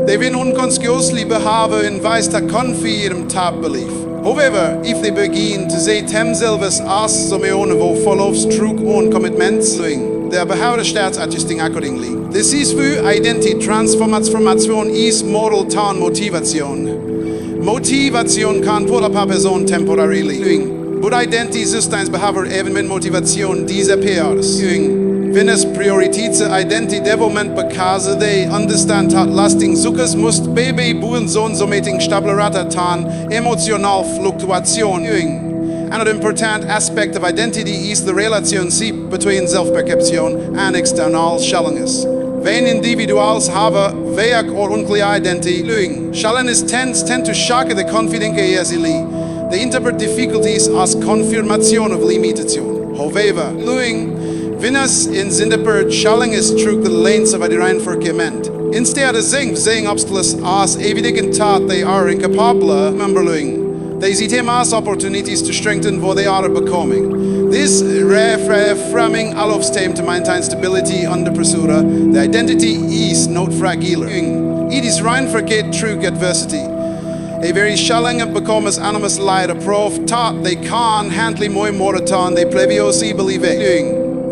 [SPEAKER 1] they will unconsciously behave in ways that confirm that belief. However, if they begin to see themselves as some who follows true own commitments, their behavior starts adjusting accordingly. This is who identity transformation is moral town motivation. Motivation kan på en person temporarily. But identity sustains behavior even when motivation disappears. Venus prioriteits identity development because they understand that lasting success must baby buen zone sommeting stabilerata tan emotional fluctuation. Another important aspect of identity is the relationship between self-perception and external challenges. When individuals have a vague or unclear identity, challenges tend to shock the confident easily. They interpret difficulties as confirmation of limitation. However, Venus in Zindeper challenges through the lens of a divine forgivement. Instead of saying obstacles as evident that they are incapable, they see them as opportunities to strengthen what they are becoming. This reframing allows them to maintain stability under pressure. The identity is not fragile. It is reinforced through adversity. A very challenging becomes animus light a proof that they can handle more than they previously believed.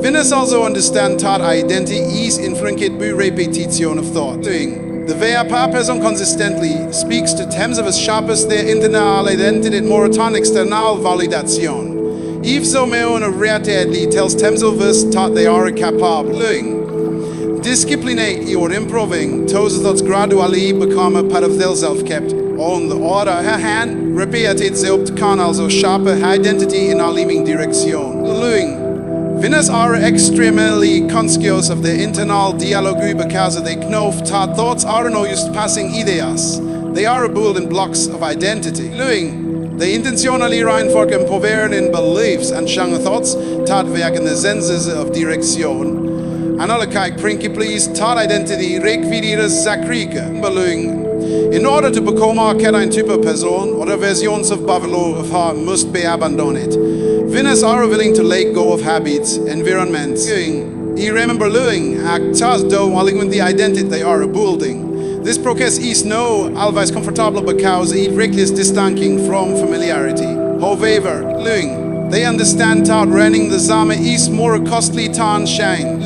[SPEAKER 1] Venus also understands that identity is influenced by repetition of thought. The way a person consistently speaks to themselves shapes their internal identity more than external validation. If so, Meon repeatedly tells themselves that they are capable. Disciplinate or improving, those thoughts gradually become a part of their self-kept. On the other hand, repeated self can also shape identity in a living direction. Venus are extremely conscious of their internal dialogue because they know that thoughts are not just passing ideas. They are building blocks of identity. They intentionally reinforce empowering in beliefs and strong thoughts that werken the senses of direction. Another principle is that identity requires sacrifice. In order to become a certain type of person, or versions of Buffalo of her must be abandoned. Venus are willing to let go of habits, environments. You remember actors though when the identity they are building. This process is no always comfortable because it requires distancing from familiarity. However, they understand that running the same is more costly than shine.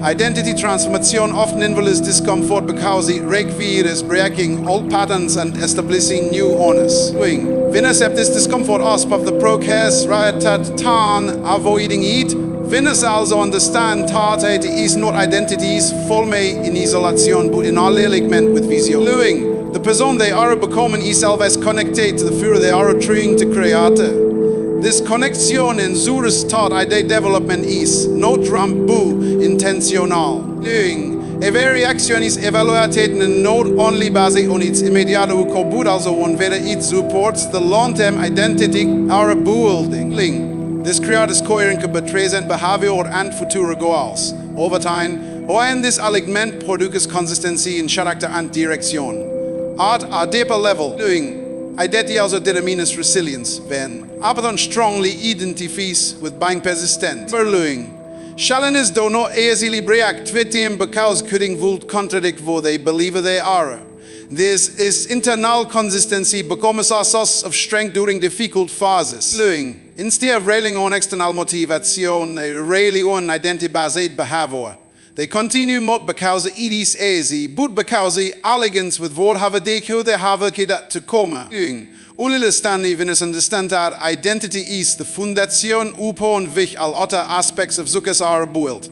[SPEAKER 1] Identity transformation often involves discomfort because it requires breaking old patterns and establishing new honors. Venus accepts this discomfort as part of the process rather than avoiding it. Venus also understands that it is not identities formed in isolation but in alignment with vision. The person they are becoming is always connected to the future they are trying to create. This connection ensures that identity development is not rambu intentional. A very action is evaluated not only based on its immediate outcome but also on whether it supports the long-term identity or building. This creates coherent present behavior and future goals. Over time, when this alignment produces consistency in character and direction. At a deeper level, identity also determines resilience when a person strongly identifies with being persistent. Challenges do not easily react with them because couldn't would contradict what they believe they are. This is internal consistency becomes a source of strength during difficult phases. Instead of railing on external motivation, they rally on identity-based behavior. They continue not because it is easy, but because the elegance with what have dekho they have to come. Understanding that identity is the foundation upon which all other aspects of success are built.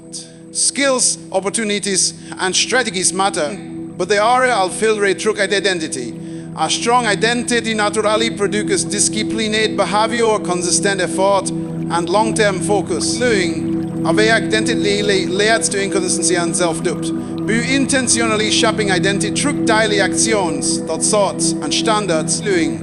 [SPEAKER 1] Skills, opportunities, and strategies matter, but they are all filtered through identity. A strong identity naturally produces disciplined behavior, consistent effort, and long-term focus. Ave identity leads to inconsistency and self-doubt. Bu intentionally shopping identity truck daily actions, dat sorts and standards luing.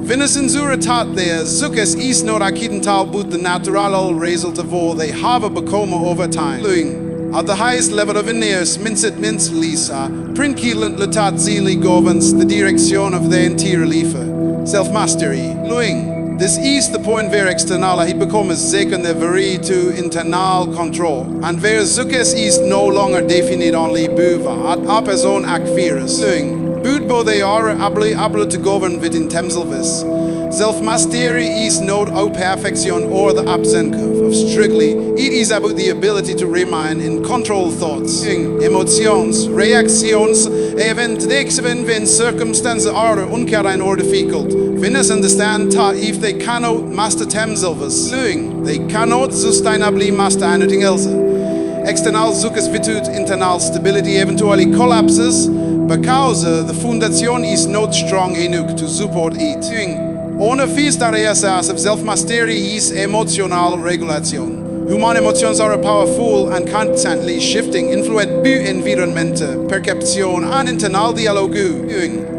[SPEAKER 1] Vinnesen zure tat there, Zuckes is no rakidental but the natural result of all they have a become over time. Luing. At the highest level of Aeneas, MindSet Minz Lisa, Prinkiland Latat Zili governs the direction of the entire Liefer. Self-mastery. Luing. This is the point where external he becomes secondary to internal control, and where Zuckes is no longer defined only buva at a person akvirus. Budbo they are able to govern within themselves. Self-mastery is not a perfection or the absence of strictly. It is about the ability to remain in control thoughts, emotions, reactions, even when circumstances are uncertain or difficult. Winners understand that if they cannot master themselves, they cannot sustainably master anything else. External Zuckes without internal stability eventually collapses because the foundation is not strong enough to support it. Ohne Tareas of self-mastery is emotional regulation. Human emotions are powerful and constantly shifting, influenced by environment, perception, and internal dialogue.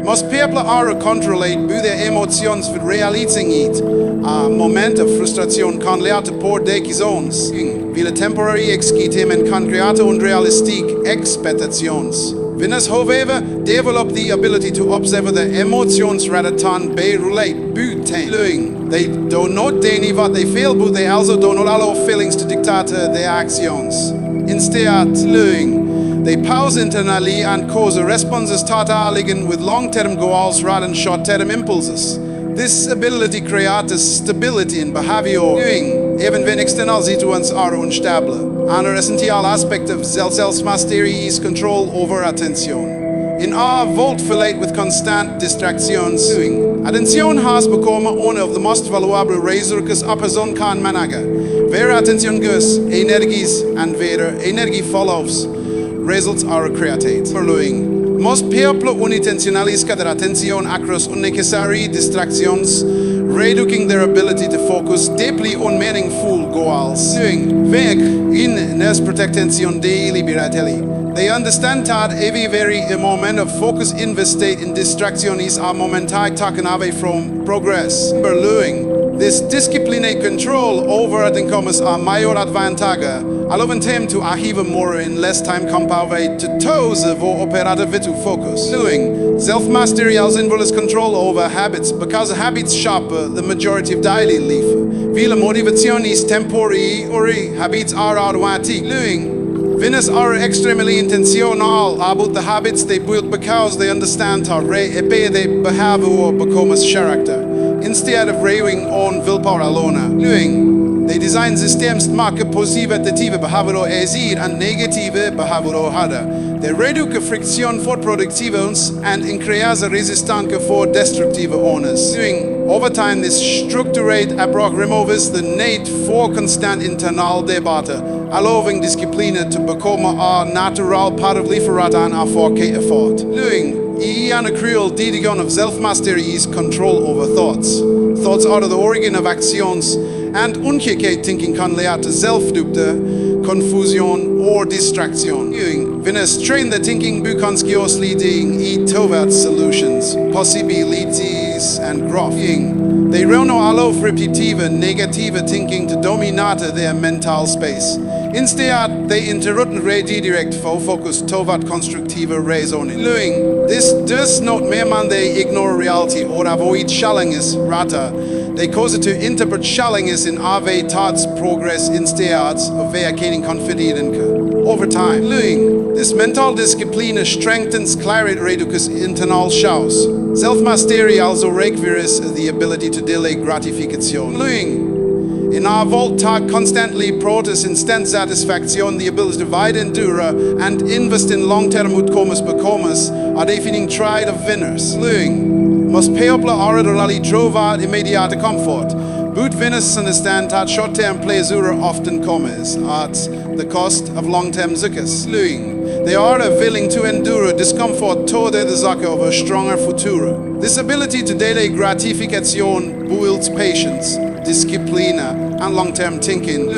[SPEAKER 1] Most people are controlled by their emotions for realizing it. A moment of frustration kan leda till poor decisions. Ville temporary excitement kan create unrealistic expectations. Winners, however, develop the ability to observe the emotions rather than be relate to. They do not deny what they feel, but they also do not allow feelings to dictate their actions. Instead, they pause internally and cause responses totally with long-term goals rather than short-term impulses. This ability creates stability in behavior, even when external situations are unstable. Another essential aspect of self-mastery is control over attention. In our world filled with constant distractions, attention has become one of the most valuable resources a person can manage. Where attention goes, energies, and where energy follows, results are created. Most people unintentionally scatter attention across unnecessary distractions, reducing their ability to focus deeply on meaningful goals. Weg in nes protection daily birateli. They understand that every moment of focus invested in distraction is a momentary taken away from progress. This disciplined control over incomes a major advantage. Allowing them to achieve more in less time compared to those who operate with focus. Self-mastery also involves control over habits, because habits shape the majority of daily life. While motivation is temporary, or habits are automatic. Winners are extremely intentional about the habits they build because they understand how their behavior becomes character, instead of relying on willpower alone. They design systems som maken positive behavior and negative behavior harder. They reduce friction for productive ones and increase resistance for destructive ones. Over time, this structured approach removes the need for constant internal debate, allowing discipline to become a natural part of life rather than a forced effort. A cruel didigon of self-mastery is control over thoughts. Thoughts are the origin of actions, and unkjekheid thinking can lead to self-doubt, confusion, or distraction. Winners train their thinking becomes leading towards solutions, possibilities, and growth. They do not allow repetitive, negative thinking to dominate their mental space. Instead, they interrupt and redirect for focus toward constructive reasoning. This does not mean they ignore reality or avoid challenges. Rather, they cause it to interpret challenges in our way towards progress instead of their gaining confidence over time. This mental discipline strengthens clarity, reduces internal chaos. Self-mastery also requires the ability to delay gratification. In our world that constantly protests instant satisfaction, the ability to wide endure and invest in long-term outcomes becomes a defining trait of winners. Most people are rarely drove out immediate comfort, but winners understand that short-term pleasure often comes at the cost of long-term success. They are willing to endure discomfort toward the desire of a stronger future. This ability to delay gratification builds patience, discipline, and long-term thinking.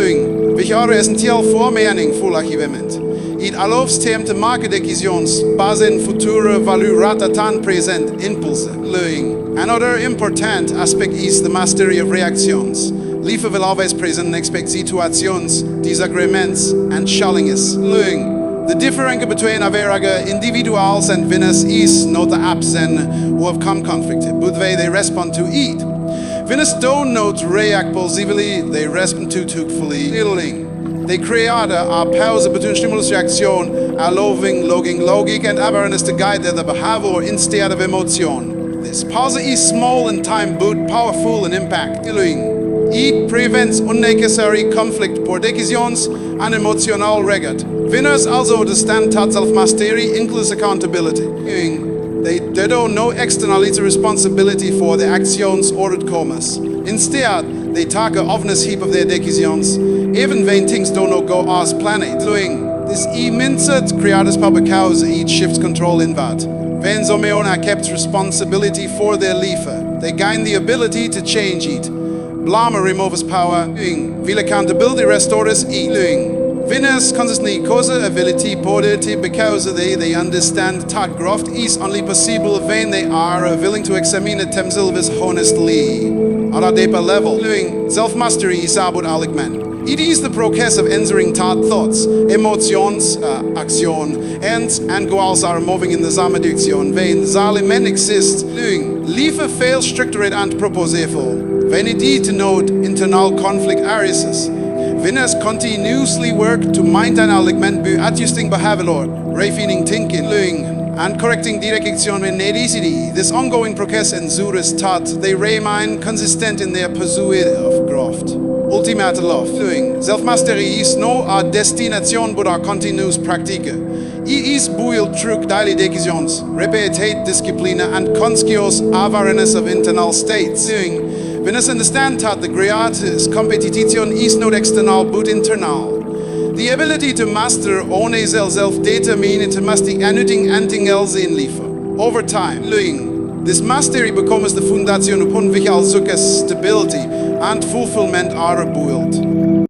[SPEAKER 1] Vich are essentieel voor meningsvol archivement. It allows tem te maken decisions basen future valuratatan present impulse, learning. Another important aspect is the mastery of reactions. Liefde will always present expect situations, disagreements, and challenges, learning. The difference between average individuals and winners is not the absence of conflict, but way they respond to it. Winners don't not react positively, they respond to truthfully. They create a pause between Stimulus-Reaktion, allowing logic and awareness to guide their behavior instead of emotion. This pause is small in time but powerful in impact. It prevents unnecessary conflict, poor decisions, and emotional regret. Winners also understand that self-mastery includes accountability. They don't know externally the responsibility for their actions or outcomes. Instead, they take a honest heap of their decisions, even when things don't go as planned. This MindSet creates public house each shifts control inward. When someone accepts responsibility for their life, they gain the ability to change it. Blame removes power. Will accountability restores it. Winners consistently cause ability positivity because they understand that growth is only possible when they are willing to examine themselves honestly. At a deeper level, self-mastery is about alignment. It is the process of answering thoughts, emotions, action, and goals are moving in the same direction. When alignment exists, life feels structured and purposeful. When it is to note internal conflict arises, winners continuously work to maintain alignment by adjusting behavior, refining thinking, and correcting direction when necessary. This ongoing process ensures that they remain consistent in their pursuit of growth. Ultimate love. Self-mastery is no a destination but a continuous practice. It is built through daily decisions, repeated discipline, and conscious awareness of internal states. Winners understand that the greatest competition is not external but internal. The ability to master own self-determine to master anything else in life. Over time, this mastery becomes the foundation upon which all stability and fulfillment are built.